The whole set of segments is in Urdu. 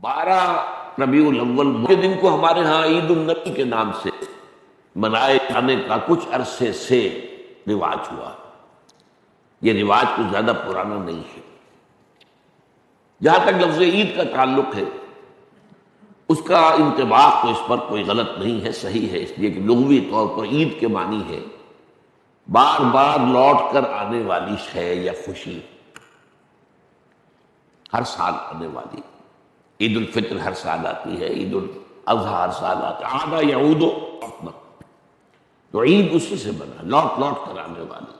12 ربیع الاول کے دن کو ہمارے ہاں عید النبی کے نام سے منائے جانے کا کچھ عرصے سے رواج ہوا۔ یہ رواج کچھ زیادہ پرانا نہیں ہے۔ جہاں تک لفظ عید کا تعلق ہے، اس کا انطباق تو اس پر کوئی غلط نہیں ہے، صحیح ہے، اس لیے کہ لغوی طور پر عید کے معنی ہے بار بار لوٹ کر آنے والی شے یا خوشی، ہر سال آنے والی۔ عید الفطر ہر سال آتی ہے، عید الاضحیٰ ہر سال آتا ہے، عاد یعود تو عید اسی سے بنا، لوٹ لوٹ کر آنے والی،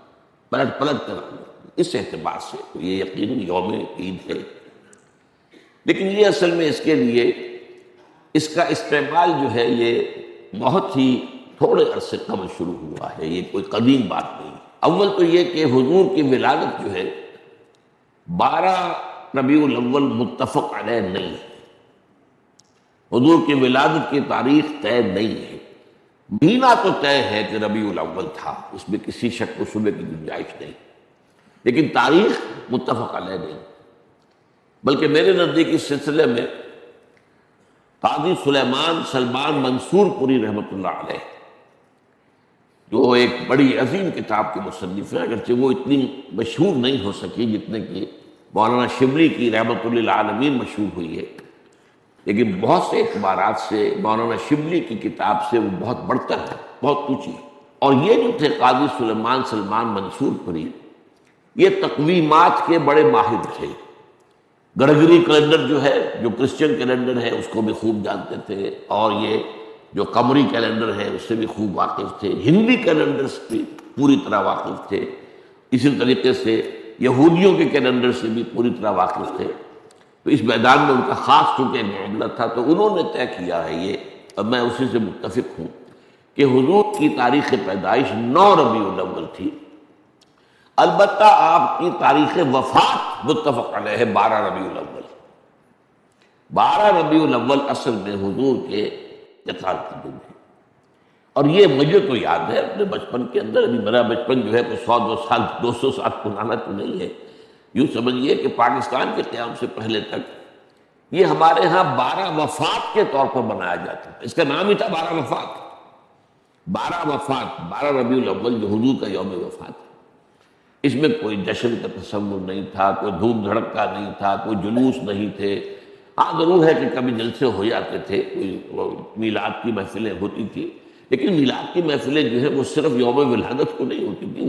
پلٹ پلٹ کر آنے والی۔ اس اعتبار سے تو یہ یقیناً یوم عید ہے، لیکن یہ اصل میں اس کے لیے اس کا استعمال جو ہے یہ بہت ہی تھوڑے عرصے قبل شروع ہوا ہے، یہ کوئی قدیم بات نہیں۔ اول تو یہ کہ حضور کی ولادت جو ہے 12 ربیع الاول متفق علیہ نہیں ہے، حضور کی ولادت کی تاریخ طے نہیں ہے۔ مہینہ تو طے ہے کہ ربیع الاول تھا، اس میں کسی شک و شبے کی گنجائش نہیں، لیکن تاریخ متفق علیہ نہیں۔ بلکہ میرے نزدیک اس سلسلے میں قاضی سلیمان سلمان منصور پوری رحمۃ اللہ علیہ، جو ایک بڑی عظیم کتاب کے مصنف ہیں، اگرچہ وہ اتنی مشہور نہیں ہو سکی جتنے کہ مولانا شبلی کی رحمۃ للعالمین مشہور ہوئی ہے، لیکن بہت سے اعتبارات سے مولانا شبلی کی کتاب سے وہ بہت بڑھ کر ہے، بہت اونچی ہے۔ اور یہ جو تھے قاضی سلیمان سلمان منصور پوری، یہ تقویمات کے بڑے ماہر تھے۔ گرگری کیلنڈر جو ہے، جو کرسچن کیلنڈر ہے، اس کو بھی خوب جانتے تھے، اور یہ جو قمری کیلنڈر ہے اس سے بھی خوب واقف تھے، ہندی کیلنڈر سے بھی پوری طرح واقف تھے، اسی طریقے سے یہودیوں کے کیلنڈر سے بھی پوری طرح واقف تھے۔ تو اس میدان میں ان کا خاص چونکہ ایک معاملہ تھا، تو انہوں نے طے کیا ہے یہ، اور میں اسی سے متفق ہوں، کہ حضور کی تاریخ پیدائش 9 ربیع الاول تھی۔ البتہ آپ کی تاریخ وفات متفق علیہ ہے 12 ربیع الاول۔ 12 ربیع الاول اصل میں حضور کے انتقال کا دن ہے، اور یہ مجھے تو یاد ہے اپنے بچپن کے اندر، ابھی میرا بچپن جو ہے کوئی 100 200 سال پرانا تو نہیں ہے، یوں سمجھیے کہ پاکستان کے قیام سے پہلے تک یہ ہمارے ہاں 12 وفات کے طور پر منایا جاتا تھا۔ اس کا نام ہی تھا 12 وفات۔ 12 وفات، 12 ربیع الاول جو حضور کا یوم وفات ہے، اس میں کوئی جشن کا تصور نہیں تھا، کوئی دھوم دھڑکا نہیں تھا، کوئی جلوس نہیں تھے۔ ہاں ضرور ہے کہ کبھی جلسے ہو جاتے تھے، کوئی میلاد کی محفلیں ہوتی تھی، لیکن میلاد کی محفلیں جو ہے وہ صرف یوم ولادت کو نہیں ہوتی تھی،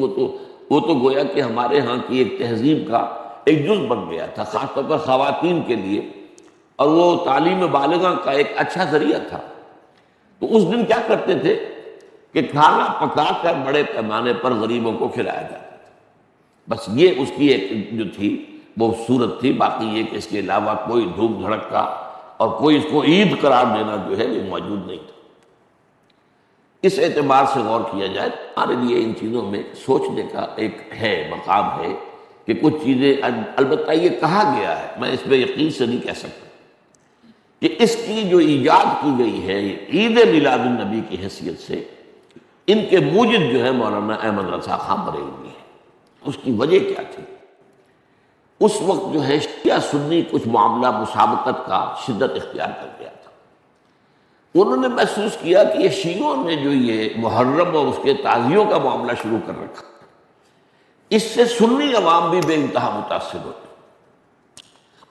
وہ تو گویا کہ ہمارے ہاں کی ایک تہذیب کا ایک جز بن گیا تھا، خاص طور پر خواتین کے لیے، اور وہ تعلیم بالغہ کا ایک اچھا ذریعہ تھا۔ تو اس دن کیا کرتے تھے کہ کھانا پکا کر بڑے پیمانے پر غریبوں کو کھلایا جاتا تھا، بس یہ اس کی ایک جو تھی وہ صورت تھی۔ باقی یہ کہ اس کے علاوہ کوئی دھوم دھڑکا اور کوئی اس کو عید قرار دینا جو ہے وہ موجود نہیں تھا۔ اس اعتبار سے غور کیا جائے ہمارے لیے ان چیزوں میں سوچنے کا ایک ہے مقام ہے کہ کچھ چیزیں، البتہ یہ کہا گیا ہے، میں اس میں یقین سے نہیں کہہ سکتا، کہ اس کی جو ایجاد کی گئی ہے عید میلاد النبی کی حیثیت سے، ان کے موجد جو ہے مولانا احمد رضا خان بریلوی ہے۔ اس کی وجہ کیا تھی؟ اس وقت جو ہے شیعہ سنی کچھ معاملہ مسابقت کا شدت اختیار کر گیا تھا۔ انہوں نے محسوس کیا کہ یہ شیعوں نے جو یہ محرم اور اس کے تعزیوں کا معاملہ شروع کر رکھا، اس سے سنی عوام بھی بے انتہا متاثر ہوتے،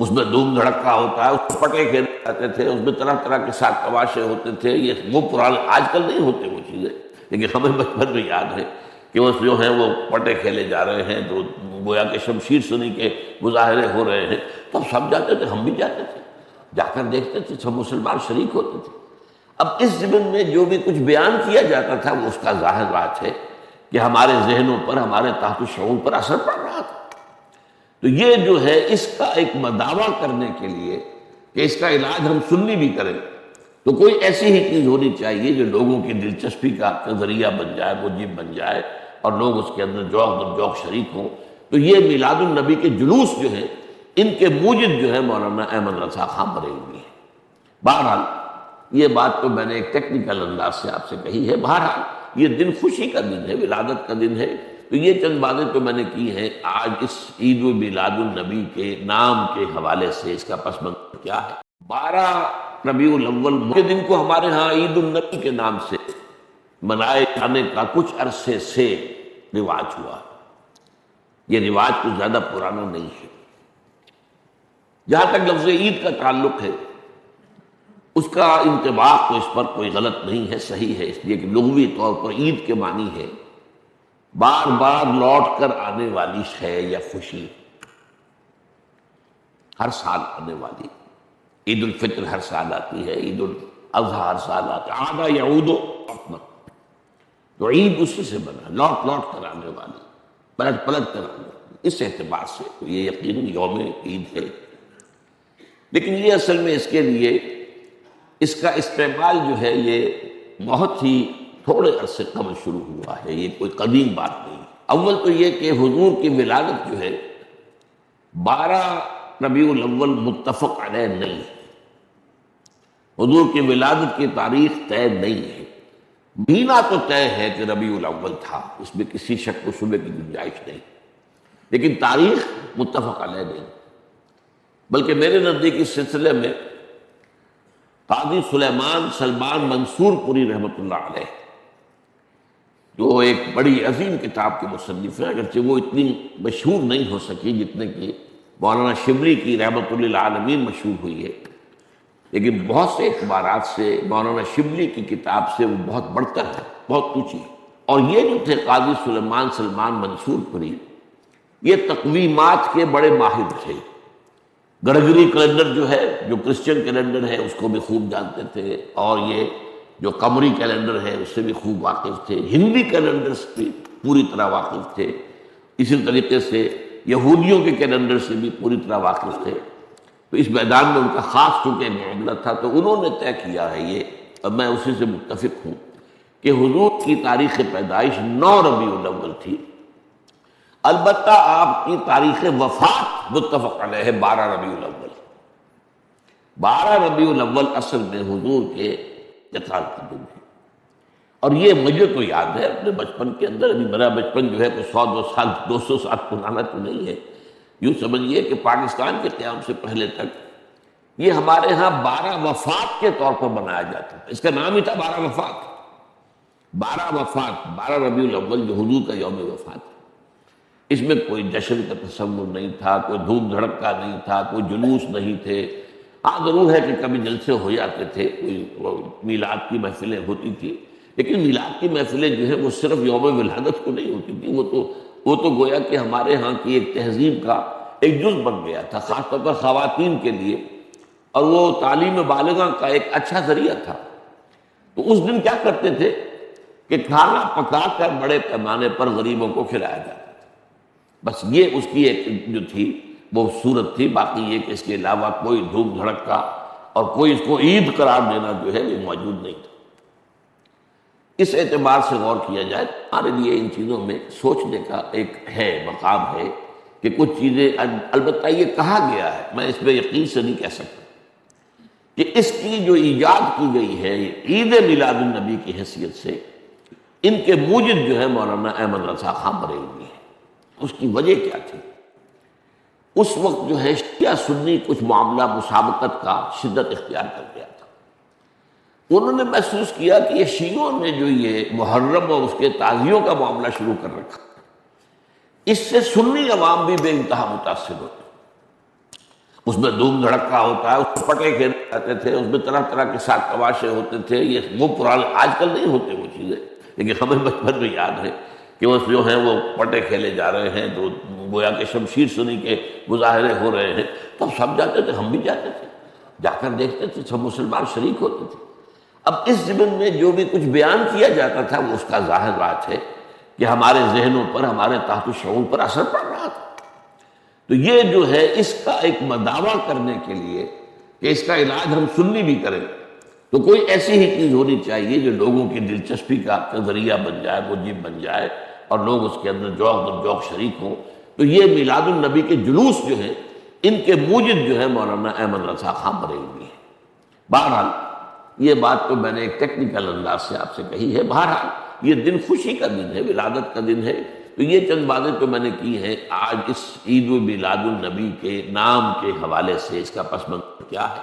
اس میں دھوم دھڑکا ہوتا ہے، اس میں پٹے کھیلے جاتے تھے، اس میں طرح طرح کے ساتھ تماشے ہوتے تھے۔ یہ وہ پرانے، آج کل نہیں ہوتے وہ چیزیں، لیکن ہمیں بچپن میں یاد ہے کہ وہ جو ہیں وہ پٹے کھیلے جا رہے ہیں، تو گویا کہ شمشیر سنی کے مظاہرے ہو رہے ہیں، تو ہم سب جاتے تھے، ہم بھی جاتے تھے، جا کر دیکھتے تھے، سب مسلمان شریک ہوتے تھے۔ اب اس ضمن میں جو بھی کچھ بیان کیا جاتا تھا وہ اس کا ظاہر بات ہے کہ ہمارے ذہنوں پر، ہمارے تحت الشعور پر اثر پڑ رہا تھا۔ تو یہ جو ہے اس کا ایک مداوع کرنے کے لیے کہ اس کا علاج ہم سنی بھی کریں، تو کوئی ایسی ہی چیز ہونی چاہیے جو لوگوں کی دلچسپی کا ذریعہ بن جائے، موجب بن جائے، اور لوگ اس کے اندر ذوق در ذوق شریک ہوں۔ تو یہ میلاد النبی کے جلوس جو ہیں، ان کے موجد جو ہے مولانا احمد رضا خان بریلوی ہے۔ بہرحال یہ بات تو میں نے ایک ٹیکنیکل انداز سے آپ سے کہی ہے۔ بہرحال یہ دن خوشی کا دن ہے، ولادت کا دن ہے، تو یہ چند باتیں تو میں نے کی ہیں۔ آج اس عید میلاد النبی کے نام کے حوالے سے اس کا پس منظر کیا ہے؟ 12 ربیع الاول کے دن کو ہمارے ہاں عید النبی کے نام سے منائے جانے کا کچھ عرصے سے رواج ہوا۔ یہ رواج کچھ زیادہ پرانا نہیں ہے۔ جہاں تک لفظ عید کا تعلق ہے، اس کا انطباق تو اس پر کوئی غلط نہیں ہے، صحیح ہے، اس لیے کہ لغوی طور پر عید کے معنی ہے بار بار لوٹ کر آنے والی شے یا خوشی، ہر سال آنے والی۔ عید الفطر ہر سال آتی ہے، عید الاضحیٰ ہر سال آتا ہے، عاد یعود وطنا، تو عید اسی سے بنا، لوٹ لوٹ کر آنے والی، پلٹ پلٹ کر آنے والی۔ اس اعتبار سے یہ یقیناً یوم عید ہے، لیکن یہ اصل میں اس کے لیے اس کا استعمال جو ہے یہ بہت ہی تھوڑے عرصے قبل شروع ہوا ہے، یہ کوئی قدیم بات نہیں۔ اول تو یہ کہ حضور کی ولادت جو ہے 12 ربیع الاول متفق علیہ نہیں ہے، حضور کی ولادت کی تاریخ طے نہیں ہے۔ مہینہ تو طے ہے کہ ربیع الاول تھا، اس میں کسی شک و شبے کی گنجائش نہیں، لیکن تاریخ متفق علیہ نہیں۔ بلکہ میرے نزدیک اس سلسلے میں قاضی سلیمان سلمان منصور پوری رحمۃ اللہ علیہ، جو ایک بڑی عظیم کتاب کے مصنف ہیں، اگرچہ وہ اتنی مشہور نہیں ہو سکی جتنے کہ مولانا شبلی کی رحمۃ للعالمین مشہور ہوئی ہے، لیکن بہت سے اعتبارات سے مولانا شبلی کی کتاب سے وہ بہت بڑھ کر ہے، بہت اونچی ہے۔ اور یہ جو تھے قاضی سلیمان سلمان منصور پوری، یہ تقویمات کے بڑے ماہر تھے۔ گرگری کیلنڈر جو ہے، جو کرسچن کیلنڈر ہے، اس کو بھی خوب جانتے تھے، اور یہ جو قمری کیلنڈر ہے اس سے بھی خوب واقف تھے، ہندی کیلنڈر سے بھی پوری طرح واقف تھے، اسی طریقے سے یہودیوں کے کیلنڈر سے بھی پوری طرح واقف تھے۔ تو اس میدان میں ان کا خاص چونکہ معاملہ تھا، تو انہوں نے طے کیا ہے یہ، اور میں اسی سے متفق ہوں، کہ حضور کی تاریخ پیدائش 9 ربیع الاول تھی۔ البتہ آپ کی تاریخ وفات متفق علیہ ہے 12 ربیع الاول۔ 12 ربیع الاول اصل میں حضور کے انتقال کا دن ہے، اور یہ مجھے تو یاد ہے اپنے بچپن کے اندر، ابھی میرا بچپن جو ہے کوئی 100 200 سال پرانا تو نہیں ہے، یوں سمجھیے کہ پاکستان کے قیام سے پہلے تک یہ ہمارے ہاں 12 وفات کے طور پر منایا جاتا تھا، اس کا نام ہی تھا 12 وفات۔ 12 وفات، 12 ربیع الاول جو حضور کا یوم وفات ہے، اس میں کوئی جشن کا تصور نہیں تھا، کوئی دھوم دھڑکا نہیں تھا، کوئی جلوس نہیں تھے۔ ہاں ضرور ہے کہ کبھی جلسے ہو جاتے تھے، کوئی میلاد کی محفلیں ہوتی تھی، لیکن میلاد کی محفلیں جو ہیں وہ صرف یوم ولادت کو نہیں ہوتی تھی، وہ تو گویا کہ ہمارے ہاں کی ایک تہذیب کا ایک جز بن گیا تھا، خاص طور پر خواتین کے لیے، اور وہ تعلیم بالغہ کا ایک اچھا ذریعہ تھا۔ تو اس دن کیا کرتے تھے کہ کھانا پکا کر بڑے پیمانے پر غریبوں کو کھلایا جاتا تھا، بس یہ اس کی ایک جو تھی وہ صورت تھی، باقی یہ کہ اس کے علاوہ کوئی دھوم دھڑکا اور کوئی اس کو عید قرار دینا جو ہے وہ موجود نہیں تھا۔ اس اعتبار سے غور کیا جائے ہمارے لیے ان چیزوں میں سوچنے کا ایک ہے مقام ہے کہ کچھ چیزیں، البتہ یہ کہا گیا ہے، میں اس پہ یقین سے نہیں کہہ سکتا کہ اس کی جو ایجاد کی گئی ہے عید میلاد النبی کی حیثیت سے، ان کے موجد جو ہے مولانا احمد رضا خان بریلوی ہے۔ اس کی وجہ کیا تھی؟ اس وقت جو ہے شیعہ سنی کچھ معاملہ مسابقت کا شدت اختیار کر گیا تھا۔ انہوں نے محسوس کیا کہ یہ شیعوں نے جو یہ محرم اور اس کے تعزیوں کا معاملہ شروع کر رکھا، اس سے سنی عوام بھی بے انتہا متاثر ہوتے، اس میں دھوم دھڑکا ہوتا ہے، اس میں پٹے کھیلے جاتے تھے، اس میں طرح طرح کے ساتھ تماشے ہوتے تھے، یہ وہ پرانے، آج کل نہیں ہوتے وہ چیزیں، لیکن ہمیں بچپن میں یاد ہے کہ وہ جو ہیں وہ پٹے کھیلے جا رہے ہیں، تو گویا کہ شمشیر سنی کے مظاہرے ہو رہے ہیں، تو سب جاتے تھے، ہم بھی جاتے تھے، جا کر دیکھتے تھے، سب مسلمان شریک ہوتے تھے۔ اب اس ضمن میں جو بھی کچھ بیان کیا جاتا تھا وہ اس کا ظاہر بات ہے کہ ہمارے ذہنوں پر، ہمارے تحت الشعور پر اثر پڑ رہا تھا۔ تو یہ جو ہے اس کا ایک دعویٰ کرنے کے لیے کہ اس کا علاج ہم سنی بھی کریں، تو کوئی ایسی ہی چیز ہونی چاہیے جو لوگوں کی دلچسپی کا ذریعہ بن جائے، موجب بن جائے، اور لوگ اس کے اندر ذوق در ذوق شریک ہوں۔ تو یہ میلاد النبی کے جلوس جو ہیں، ان کے موجد جو ہے مولانا احمد رضا خان بریلوی ہے۔ بہرحال یہ بات تو میں نے ایک ٹیکنیکل انداز سے آپ سے کہی ہے، بہرحال یہ دن خوشی کا دن ہے، ولادت کا دن ہے، تو یہ چند باتیں تو میں نے کی ہیں۔ آج اس عید میلاد النبی کے نام کے حوالے سے اس کا پس منظر کیا ہے؟